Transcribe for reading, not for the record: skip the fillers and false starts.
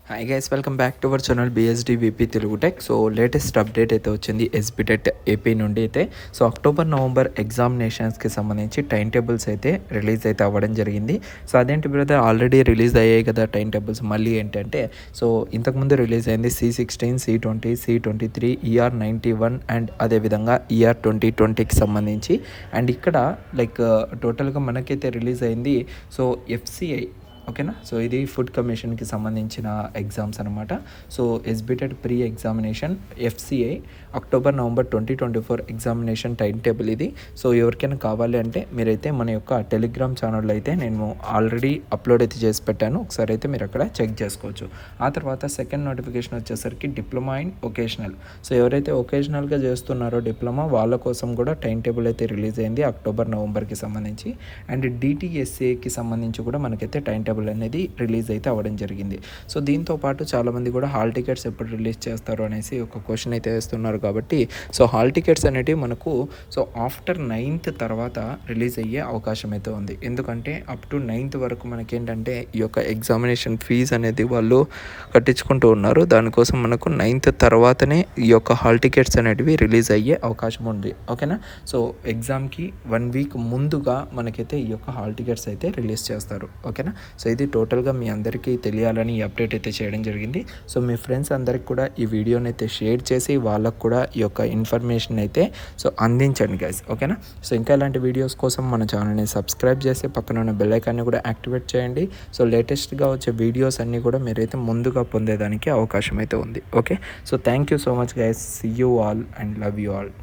Hi guys, welcome back to our channel BSD VP Telugu tech. So latest update అయితే వచ్చింది SBTET AP నుండి అయితే. So October November ఎగ్జామినేషన్స్కి సంబంధించి time tables అయితే release అయితే అవ్వడం జరిగింది. సో అదేంటి బ్రదర్, ఆల్రెడీ రిలీజ్ అయ్యాయి కదా టైం టేబుల్స్, మళ్ళీ ఏంటంటే సో ఇంతకుముందు రిలీజ్ అయింది C16, C20, C23, ER91 and అదేవిధంగా ER2020కి సంబంధించి. అండ్ ఇక్కడ టోటల్గా మనకైతే రిలీజ్ అయింది సో FCI, ఓకేనా. సో ఇది ఫుడ్ కమిషన్కి సంబంధించిన ఎగ్జామ్స్ అనమాట. So SBTET pre examination FCI October November 2024 examination time table ఇది. సో ఎవరికైనా కావాలి అంటే మీరైతే మన యొక్క టెలిగ్రామ్ ఛానల్లో అయితే నేను ఆల్రెడీ అప్లోడ్ అయితే చేసి పెట్టాను, ఒకసారి అయితే మీరు అక్కడ చెక్ చేసుకోవచ్చు. ఆ తర్వాత సెకండ్ నోటిఫికేషన్ వచ్చేసరికి డిప్లొమా ఇన్ ఒకేషనల్. సో ఎవరైతే ఒకేషనల్గా చేస్తున్నారో డిప్లొమా వాళ్ళ కోసం కూడా టైం టేబుల్ అయితే రిలీజ్ అయింది అక్టోబర్ నవంబర్కి సంబంధించి. అండ్ DTSAకి సంబంధించి కూడా మనకైతే టైం టేబుల్ అనేది రిలీజ్ అయితే అవ్వడం జరిగింది. సో దీంతో పాటు చాలామంది కూడా హాల్ టికెట్స్ ఎప్పుడు రిలీజ్ చేస్తారు అనేసి ఒక క్వశ్చన్ అయితే వేస్తున్నారు. కాబట్టి సో హాల్ టికెట్స్ అనేటివి మనకు సో ఆఫ్టర్ 9th తర్వాత రిలీజ్ అయ్యే అవకాశం అయితే ఉంది. ఎందుకంటే అప్ టు 9th వరకు మనకేంటంటే ఈ యొక్క ఎగ్జామినేషన్ ఫీజు అనేది వాళ్ళు కట్టించుకుంటూ ఉన్నారు. దానికోసం మనకు 9th తర్వాతనే ఈ యొక్క హాల్ టికెట్స్ అనేటివి రిలీజ్ అయ్యే అవకాశం ఉంది, ఓకేనా. సో ఎగ్జామ్కి 1 వీక్ ముందుగా మనకైతే ఈ యొక్క హాల్ టికెట్స్ అయితే రిలీజ్ చేస్తారు, ఓకేనా. సో ఇది టోటల్గా మీ అందరికీ తెలియాలని ఈ అప్డేట్ అయితే చేయడం జరిగింది. సో మీ ఫ్రెండ్స్ అందరికి కూడా ఈ వీడియోని అయితే షేర్ చేసి వాళ్ళకు కూడా ఈ యొక్క ఇన్ఫర్మేషన్ అయితే సో అందించండి గైస్, ఓకేనా. సో ఇంకా ఇలాంటి వీడియోస్ కోసం మన ఛానల్ని సబ్స్క్రైబ్ చేసి పక్కన ఉన్న బెల్ ఐకాన్ని కూడా యాక్టివేట్ చేయండి. సో లేటెస్ట్గా వచ్చే వీడియోస్ అన్నీ కూడా మీరైతే ముందుగా పొందేదానికి అవకాశం అయితే ఉంది, okay. So thank you so much guys, see you all and love you all.